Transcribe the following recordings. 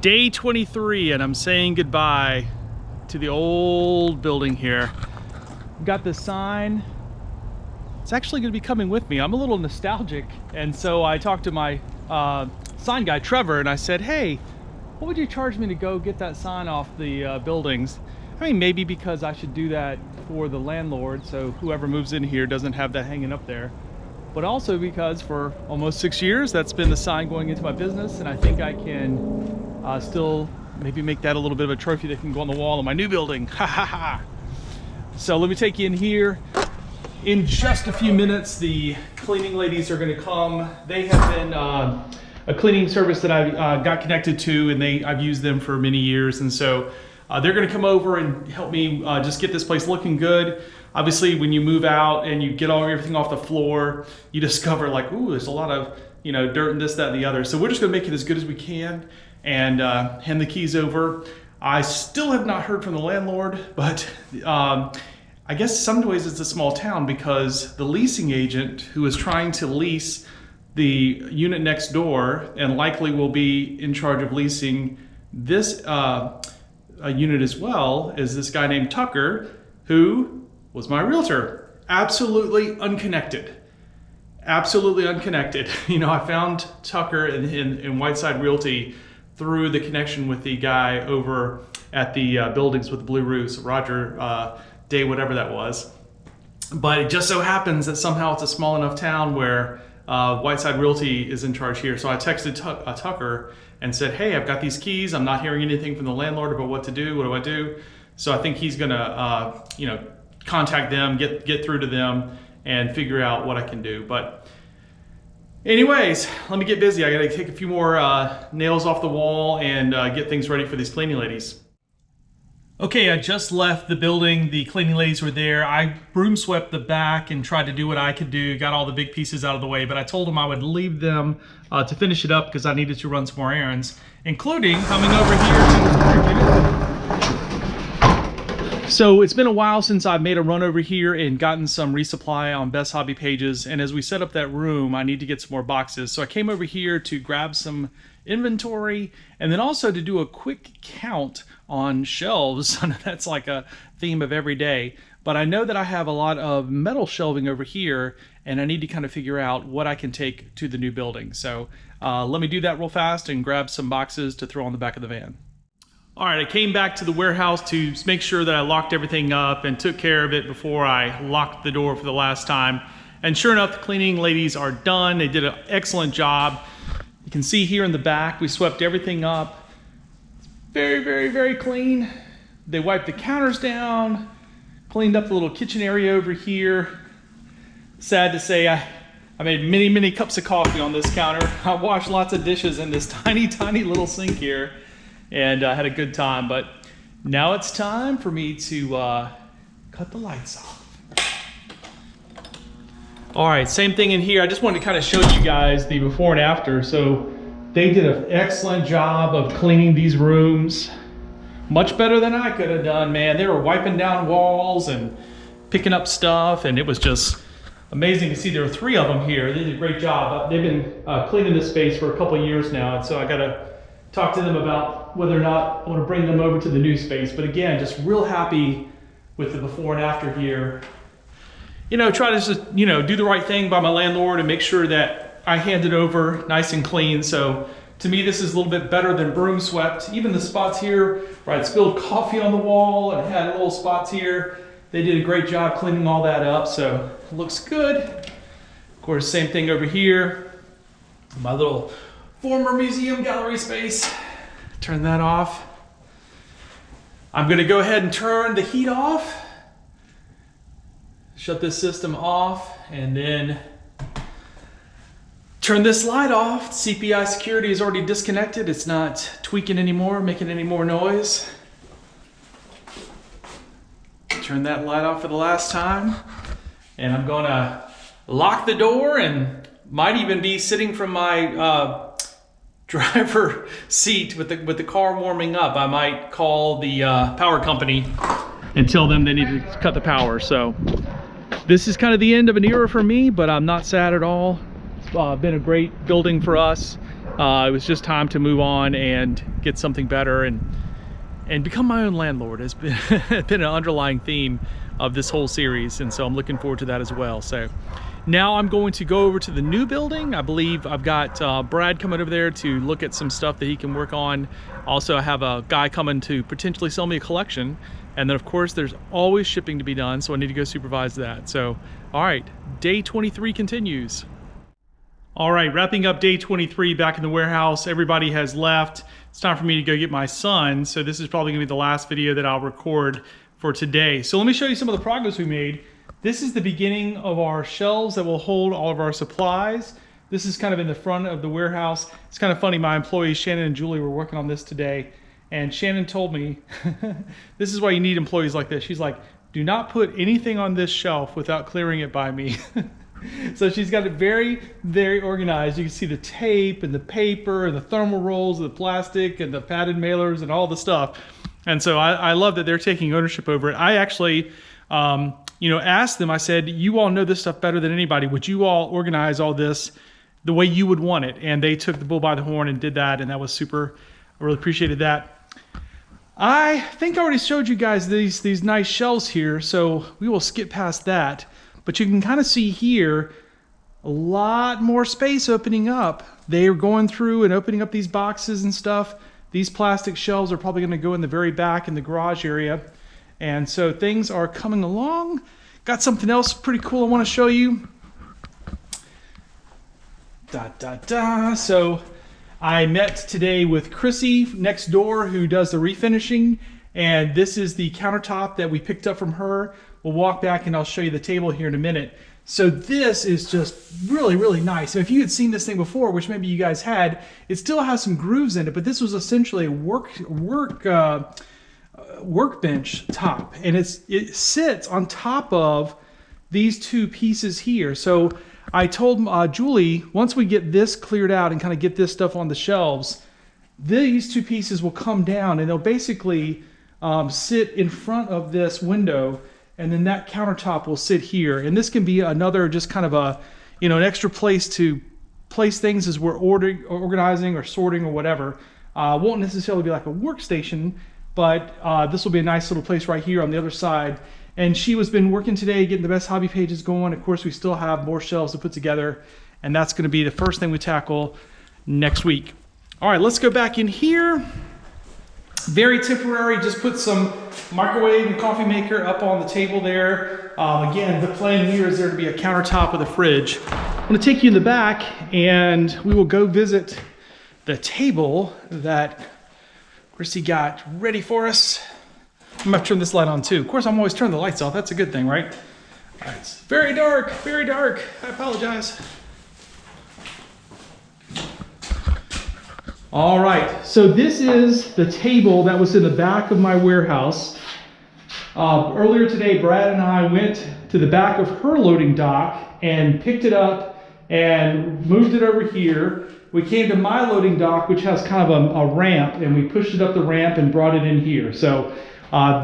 Day 23, and I'm saying goodbye to the old building here. Got this sign. It's actually going to be coming with me. I'm a little nostalgic, and so I talked to my sign guy, Trevor, and I said, hey, what would you charge me to go get that sign off the buildings? I mean, maybe because I should do that for the landlord, so whoever moves in here doesn't have that hanging up there. But also because for almost 6 years, that's been the sign going into my business, and I think I can still maybe make that a little bit of a trophy that can go on the wall of my new building. Ha ha ha. So let me take you in here. In just a few minutes, the cleaning ladies are going to come. They have been a cleaning service that I got connected to, and I've used them for many years, and so they're going to come over and help me just get this place looking good. Obviously, when you move out and you get everything off the floor, you discover like, ooh, there's a lot of dirt and this, that, and the other. So we're just going to make it as good as we can and hand the keys over. I still have not heard from the landlord, but I guess some ways it's a small town because the leasing agent who is trying to lease the unit next door and likely will be in charge of leasing this unit as well is this guy named Tucker, who was my realtor. Absolutely unconnected. Absolutely unconnected. I found Tucker in Whiteside Realty through the connection with the guy over at the buildings with the blue roofs, Roger Day, whatever that was. But it just so happens that somehow it's a small enough town where Whiteside Realty is in charge here. So I texted Tucker and said, hey, I've got these keys. I'm not hearing anything from the landlord about what to do. What do I do? So I think he's gonna, contact them, get through to them and figure out what I can do. But anyways, let me get busy. I gotta take a few more nails off the wall and get things ready for these cleaning ladies. Okay, I just left the building. The cleaning ladies were there. I broom swept the back and tried to do what I could do, got all the big pieces out of the way, but I told them I would leave them to finish it up because I needed to run some more errands, including coming over here. So it's been a while since I've made a run over here and gotten some resupply on Best Hobby pages, and as we set up that room, I need to get some more boxes. So I came over here to grab some inventory and then also to do a quick count on shelves. That's like a theme of every day, but I know that I have a lot of metal shelving over here and I need to kind of figure out what I can take to the new building. So let me do that real fast and grab some boxes to throw on the back of the van. All right, I came back to the warehouse to make sure that I locked everything up and took care of it before I locked the door for the last time. And sure enough, the cleaning ladies are done. They did an excellent job. You can see here in the back, we swept everything up. It's very, very, very clean. They wiped the counters down, cleaned up the little kitchen area over here. Sad to say, I made many, many cups of coffee on this counter. I washed lots of dishes in this tiny, tiny little sink here. And I had a good time, but now it's time for me to cut the lights off. All right, same thing in here. I just wanted to kind of show you guys the before and after. So they did an excellent job of cleaning these rooms. Much better than I could have done, man. They were wiping down walls and picking up stuff, and it was just amazing to see. There were 3 of them here. They did a great job. They've been cleaning this space for a couple of years now, and so I gotta talk to them about whether or not I want to bring them over to the new space. But again, just real happy with the before and after here. Try to just, do the right thing by my landlord and make sure that I hand it over nice and clean. So to me, this is a little bit better than broom swept. Even the spots here where I'd spilled coffee on the wall and had little spots here, they did a great job cleaning all that up. So it looks good. Of course, same thing over here. My little former museum gallery space. Turn that off. I'm gonna go ahead and turn the heat off. Shut this system off and then turn this light off. CPI security is already disconnected. It's not tweaking anymore, making any more noise. Turn that light off for the last time. And I'm gonna lock the door and might even be sitting from my driver seat with the car warming up. I might call the power company and tell them they need to cut the power. So this is kind of the end of an era for me, but I'm not sad at all. It's been a great building for us, It was just time to move on and get something better and become my own landlord. Has been, been an underlying theme of this whole series, and so I'm looking forward to that as well. So now I'm going to go over to the new building. I believe I've got Brad coming over there to look at some stuff that he can work on. Also, I have a guy coming to potentially sell me a collection. And then of course there's always shipping to be done, so I need to go supervise that. So, all right, day 23 continues. All right, wrapping up day 23 back in the warehouse. Everybody has left. It's time for me to go get my son. So this is probably gonna be the last video that I'll record for today. So let me show you some of the progress we made. This is the beginning of our shelves that will hold all of our supplies. This is kind of in the front of the warehouse. It's kind of funny, my employees, Shannon and Julie, were working on this today. And Shannon told me, this is why you need employees like this. She's like, do not put anything on this shelf without clearing it by me. So she's got it very, very organized. You can see the tape and the paper and the thermal rolls and the plastic and the padded mailers and all the stuff. And so I love that they're taking ownership over it. I actually, asked them, I said, you all know this stuff better than anybody. Would you all organize all this the way you would want it? And they took the bull by the horn and did that, and that was super. I really appreciated that. I think I already showed you guys these nice shelves here, so we will skip past that. But you can kind of see here a lot more space opening up. They are going through and opening up these boxes and stuff. These plastic shelves are probably going to go in the very back in the garage area. And so things are coming along. Got something else pretty cool I want to show you. So I met today with Chrissy next door, who does the refinishing, and this is the countertop that we picked up from her. We'll walk back and I'll show you the table here in a minute. So this is just really, really nice. If you had seen this thing before, which maybe you guys had, it still has some grooves in it, but this was essentially a workbench top, and it sits on top of these two pieces here. So I told Julie, once we get this cleared out and kind of get this stuff on the shelves, these two pieces will come down and they'll basically sit in front of this window, and then that countertop will sit here. And this can be another just kind of an extra place to place things as we're organizing or sorting or whatever. Won't necessarily be like a workstation, but this will be a nice little place right here on the other side. And she has been working today, getting the best hobby pages going. Of course, we still have more shelves to put together, and that's going to be the first thing we tackle next week. All right, let's go back in here. Very temporary, just put some microwave and coffee maker up on the table there. Again, the plan here is there to be a countertop with a fridge. I'm going to take you in the back, and we will go visit the table that Chrissy got ready for us. I'm gonna turn this light on too. Of course, I'm always turning the lights off. That's a good thing, right? All right, it's very dark, very dark. I apologize. All right, so this is the table that was in the back of my warehouse. Earlier today, Brad and I went to the back of her loading dock and picked it up and moved it over here. We came to my loading dock, which has kind of a ramp, and we pushed it up the ramp and brought it in here. So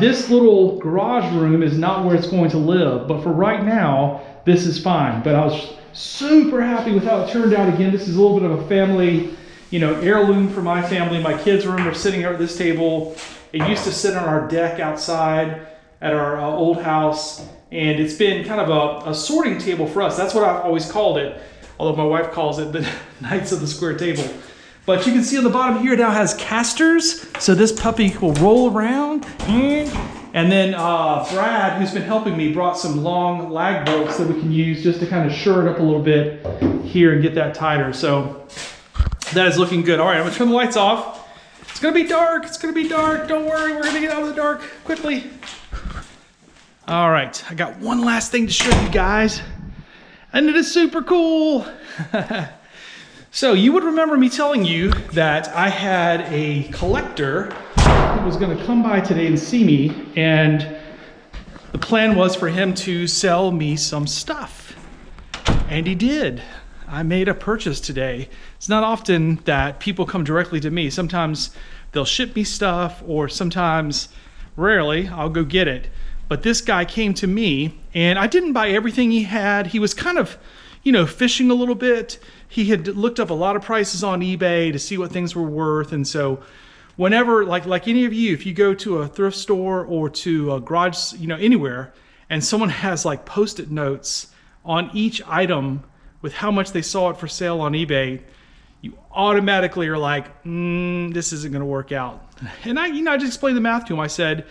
this little garage room is not where it's going to live, but for right now, this is fine. But I was super happy with how it turned out. Again, this is a little bit of a family, heirloom for my family. My kids remember sitting here at this table. It used to sit on our deck outside at our old house, and it's been kind of a sorting table for us. That's what I've always called it, although my wife calls it the Knights of the Square Table. But you can see on the bottom here, it now has casters, so this puppy will roll around. And then Brad, who's been helping me, brought some long lag bolts that we can use just to kind of shore it up a little bit here and get that tighter. So that is looking good. All right, I'm gonna turn the lights off. It's gonna be dark, it's gonna be dark. Don't worry, we're gonna get out of the dark quickly. All right, I got one last thing to show you guys, and it is super cool. So you would remember me telling you that I had a collector who was going to come by today and see me, and the plan was for him to sell me some stuff. And he did. I made a purchase today. It's not often that people come directly to me. Sometimes they'll ship me stuff, or sometimes, rarely, I'll go get it. But this guy came to me, and I didn't buy everything he had. He was kind of, you know, fishing a little bit. He had looked up a lot of prices on eBay to see what things were worth. And so whenever, like any of you, if you go to a thrift store or to a garage, you know, anywhere, and someone has like Post-it notes on each item with how much they saw it for sale on eBay, you automatically are like, this isn't going to work out. And I just explained the math to him. I said,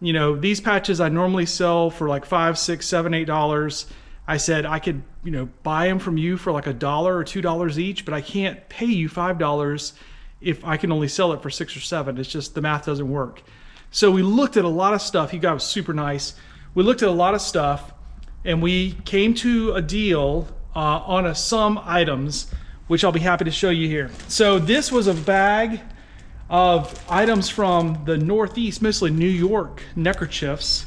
you know, these patches I normally sell for like $5, $6, $7, $8. I said I could, you know, buy them from you for like $1 or $2 each, but I can't pay you $5 if I can only sell it for $6 or $7. It's just the math doesn't work. So we looked at a lot of stuff. He got super nice. We looked at a lot of stuff, and we came to a deal on some items, which I'll be happy to show you here. So this was a bag of items from the Northeast, mostly New York neckerchiefs,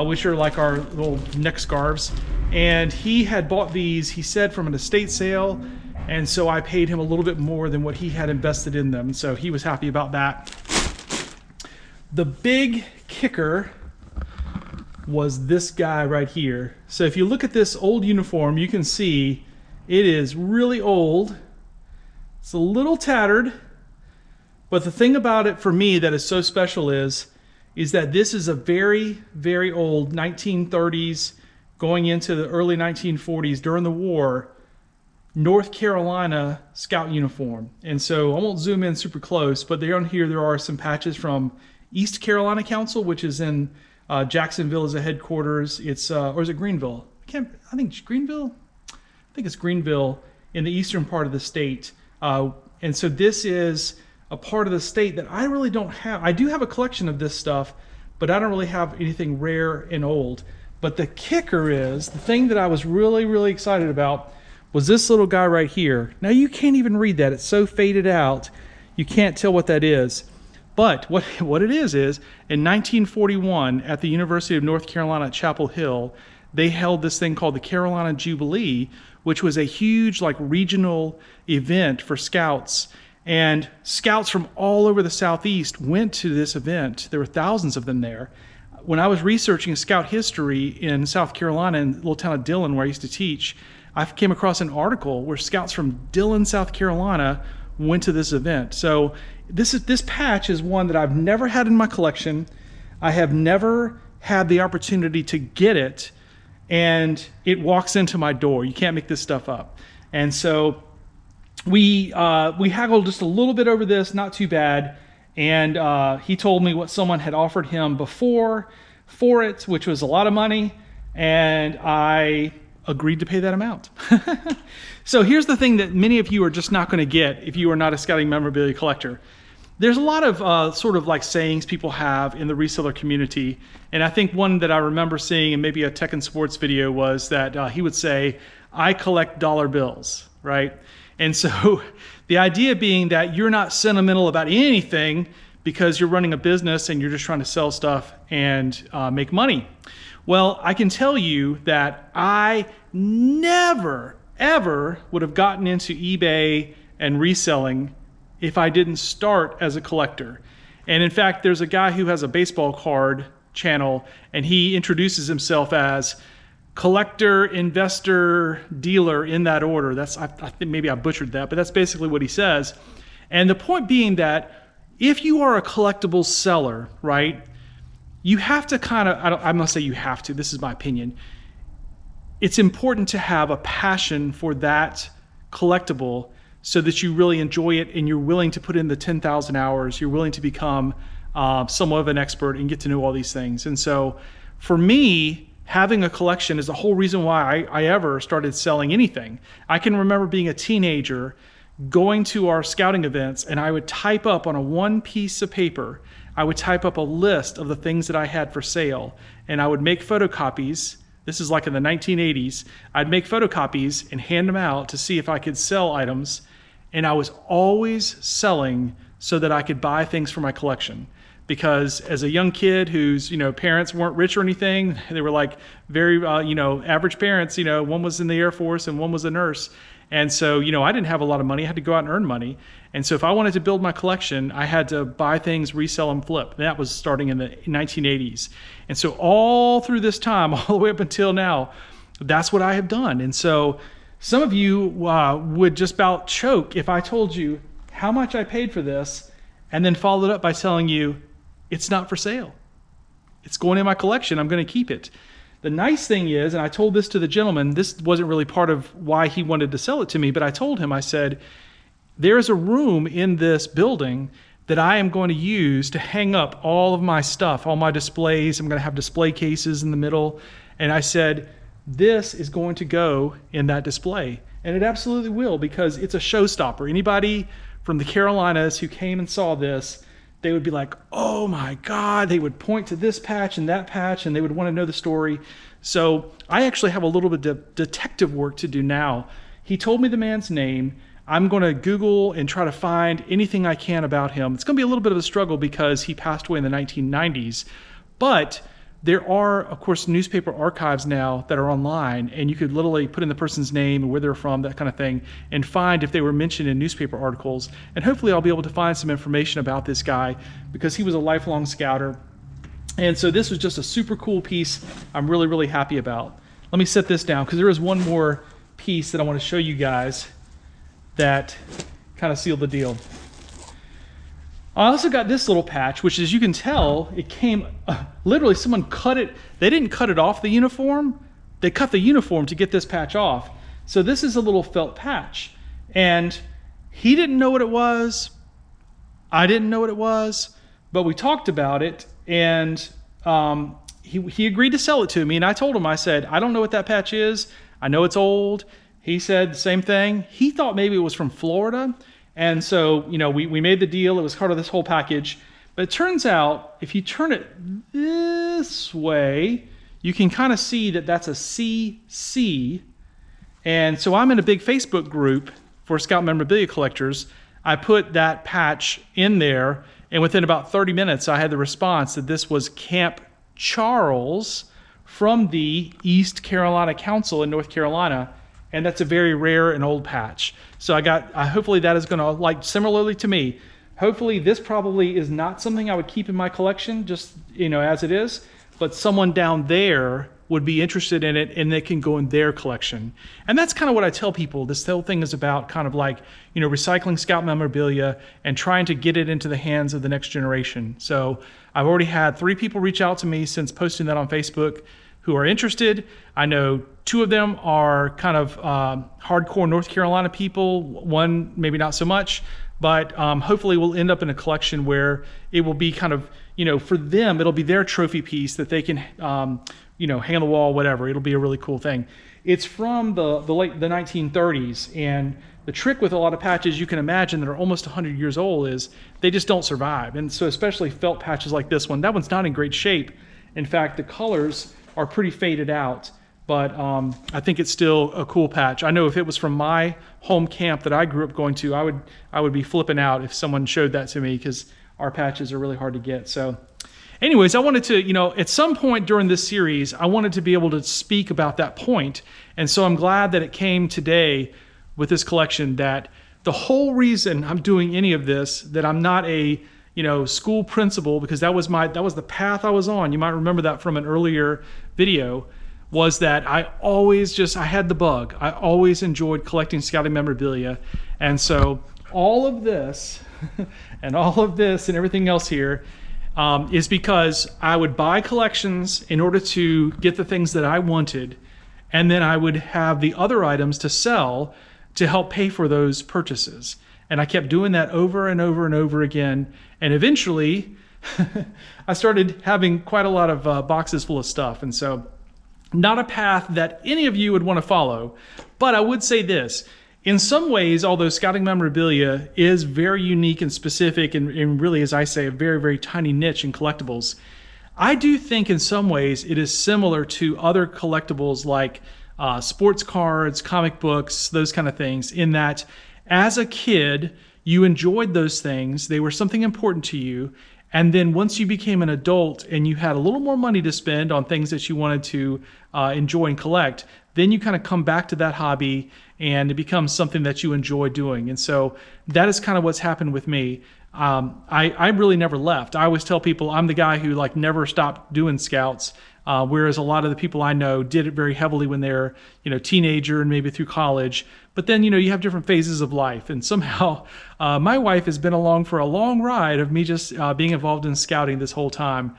which are like our little neck scarves. And he had bought these, he said, from an estate sale. And so I paid him a little bit more than what he had invested in them. So he was happy about that. The big kicker was this guy right here. So if you look at this old uniform, you can see it is really old. It's a little tattered, but the thing about it for me that is so special is that this is a very, very old 1930s going into the early 1940s during the war North Carolina scout uniform. And so I won't zoom in super close, but there on here there are some patches from East Carolina Council, which is in Jacksonville as a headquarters. It's or is it Greenville? I think Greenville. I think it's Greenville in the eastern part of the state. And so this is a part of the state that I really don't have. I do have a collection of this stuff, but I don't really have anything rare and old. But the kicker is, the thing that I was really, really excited about was this little guy right here. Now you can't even read that. It's so faded out, you can't tell what that is. But what it is in 1941 at the University of North Carolina at Chapel Hill, they held this thing called the Carolina Jubilee, which was a huge like regional event for scouts. And scouts from all over the Southeast went to this event. There were thousands of them there. When I was researching scout history in South Carolina, in the little town of Dillon, where I used to teach, I came across an article where scouts from Dillon, South Carolina went to this event. So this patch is one that I've never had in my collection. I have never had the opportunity to get it, and it walks into my door. You can't make this stuff up. And so we haggled just a little bit over this, not too bad. And he told me what someone had offered him before for it, which was a lot of money, and I agreed to pay that amount. So here's the thing that many of you are just not going to get if you are not a scouting memorabilia collector. There's a lot of sort of like sayings people have in the reseller community, and I think one that I remember seeing in maybe a tech and sports video was that he would say, "I collect dollar bills," right? And so the idea being that you're not sentimental about anything because you're running a business and you're just trying to sell stuff and make money. Well, I can tell you that I never, ever would have gotten into eBay and reselling if I didn't start as a collector. And in fact, there's a guy who has a baseball card channel, and he introduces himself as collector, investor, dealer, in that order. I think maybe I butchered that, but that's basically what he says. And the point being that if you are a collectibles seller, right, you have to kind of, I'm going to say you have to, this is my opinion. It's important to have a passion for that collectible so that you really enjoy it and you're willing to put in the 10,000 hours, you're willing to become somewhat of an expert and get to know all these things. And so for me, having a collection is the whole reason why I ever started selling anything. I can remember being a teenager going to our scouting events, and I would type up on a one piece of paper, I would type up a list of the things that I had for sale, and I would make photocopies. This is like in the 1980s. I'd make photocopies and hand them out to see if I could sell items, and I was always selling so that I could buy things for my collection. Because as a young kid whose parents weren't rich or anything, they were like very average parents. One was in the Air Force and one was a nurse, and so I didn't have a lot of money. I had to go out and earn money, and so if I wanted to build my collection, I had to buy things, resell, and flip. And that was starting in the 1980s, and so all through this time, all the way up until now, that's what I have done. And so Some of you would just about choke if I told you how much I paid for this and then followed up by telling you it's not for sale. It's going in my collection. I'm going to keep it. The nice thing is, and I told this to the gentleman, this wasn't really part of why he wanted to sell it to me, but I told him, I said, there is a room in this building that I am going to use to hang up all of my stuff, all my displays. I'm going to have display cases in the middle. And I said, this is going to go in that display. And it absolutely will, because it's a showstopper. Anybody from the Carolinas who came and saw this, they would be like, oh my God, they would point to this patch and that patch, and they would want to know the story. So I actually have a little bit of detective work to do now. He told me the man's name. I'm going to Google and try to find anything I can about him. It's going to be a little bit of a struggle because he passed away in the 1990s, but there are, of course, newspaper archives now that are online, and you could literally put in the person's name and where they're from, that kind of thing, and find if they were mentioned in newspaper articles. And hopefully I'll be able to find some information about this guy, because he was a lifelong scouter. And so this was just a super cool piece I'm really, really happy about. Let me set this down, because there is one more piece that I want to show you guys that kind of sealed the deal. I also got this little patch, which, as you can tell, it came, literally someone cut it. They didn't cut it off the uniform. They cut the uniform to get this patch off. So this is a little felt patch. And he didn't know what it was. I didn't know what it was. But we talked about it, and he agreed to sell it to me. And I told him, I said, I don't know what that patch is. I know it's old. He said the same thing. He thought maybe it was from Florida. And so, you know, we made the deal. It was part of this whole package. But it turns out, if you turn it this way, you can kind of see that that's a CC. And so I'm in a big Facebook group for Scout memorabilia collectors. I put that patch in there, and within about 30 minutes, I had the response that this was Camp Charles from the East Carolina Council in North Carolina. And that's a very rare and old patch. So hopefully that is gonna, like, similarly to me, hopefully this probably is not something I would keep in my collection, just, you know, as it is, but someone down there would be interested in it, and they can go in their collection. And that's kind of what I tell people. This whole thing is about kind of like, you know, recycling Scout memorabilia and trying to get it into the hands of the next generation. So I've already had 3 people reach out to me since posting that on Facebook who are interested. I know 2 of them are kind of hardcore North Carolina people. 1 maybe not so much, but hopefully we'll end up in a collection where it will be kind of, you know, for them, it'll be their trophy piece that they can, you know, hang on the wall, whatever. It'll be a really cool thing. It's from the 1930s, and the trick with a lot of patches you can imagine that are almost 100 years old is they just don't survive. And so especially felt patches like this one, that one's not in great shape. In fact, the colors are pretty faded out, but I think it's still a cool patch. I know if it was from my home camp that I grew up going to, I would be flipping out if someone showed that to me, because our patches are really hard to get. So anyways, I wanted to, you know, at some point during this series, I wanted to be able to speak about that point. And so I'm glad that it came today with this collection, that the whole reason I'm doing any of this, that I'm not a, you know, school principal, because that was the path I was on. You might remember that from an earlier video, was that I had the bug. I always enjoyed collecting scouting memorabilia. And so all of this and all of this and everything else here is because I would buy collections in order to get the things that I wanted, and then I would have the other items to sell to help pay for those purchases. And I kept doing that over and over and over again. And eventually, I started having quite a lot of boxes full of stuff. And so, not a path that any of you would want to follow. But I would say this. In some ways, although scouting memorabilia is very unique and specific, and really, as I say, a very, very tiny niche in collectibles, I do think in some ways it is similar to other collectibles like sports cards, comic books, those kind of things, in that as a kid, you enjoyed those things. They were something important to you. And then once you became an adult and you had a little more money to spend on things that you wanted to enjoy and collect, then you kind of come back to that hobby and it becomes something that you enjoy doing. And so that is kind of what's happened with me. I really never left. I always tell people I'm the guy who like never stopped doing scouts. whereas a lot of the people I know did it very heavily when they're, teenager and maybe through college. But then, you have different phases of life. And somehow my wife has been along for a long ride of me just being involved in scouting this whole time,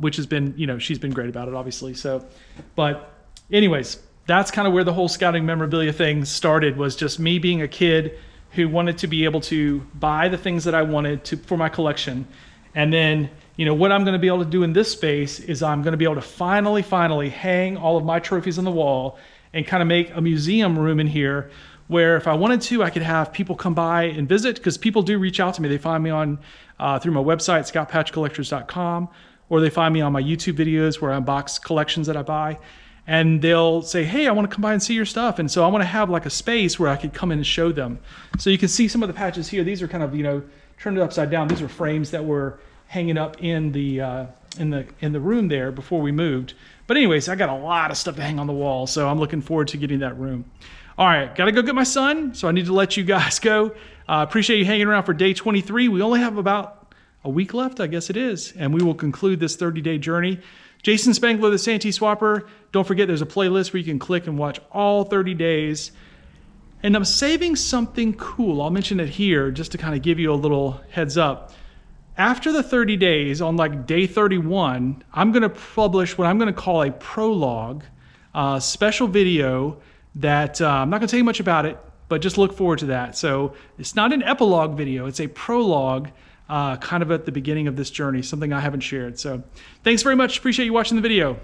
which has been, she's been great about it, obviously. So, but anyways, that's kind of where the whole scouting memorabilia thing started, was just me being a kid who wanted to be able to buy the things that I wanted to for my collection. And then, what I'm going to be able to do in this space is I'm going to be able to finally hang all of my trophies on the wall and kind of make a museum room in here where if I wanted to, I could have people come by and visit, because people do reach out to me. They find me on through my website, scoutpatchcollectors.com, or they find me on my YouTube videos where I unbox collections that I buy. And they'll say, hey, I want to come by and see your stuff. And so I want to have like a space where I could come in and show them. So you can see some of the patches here. These are kind of, turned upside down. These are frames that were hanging up in the room there before we moved. But anyways, I got a lot of stuff to hang on the wall. So I'm looking forward to getting that room. All right, got to go get my son. So I need to let you guys go. Appreciate you hanging around for day 23. We only have about a week left, I guess it is. And we will conclude this 30-day journey. Jason Spangler, the SanteeSwapper. Don't forget, there's a playlist where you can click and watch all 30 days. And I'm saving something cool. I'll mention it here just to kind of give you a little heads up. After the 30 days, on like day 31, I'm going to publish what I'm going to call a prologue, special video that I'm not going to tell you much about it, but just look forward to that. So it's not an epilogue video. It's a prologue kind of at the beginning of this journey, something I haven't shared. So thanks very much. Appreciate you watching the video.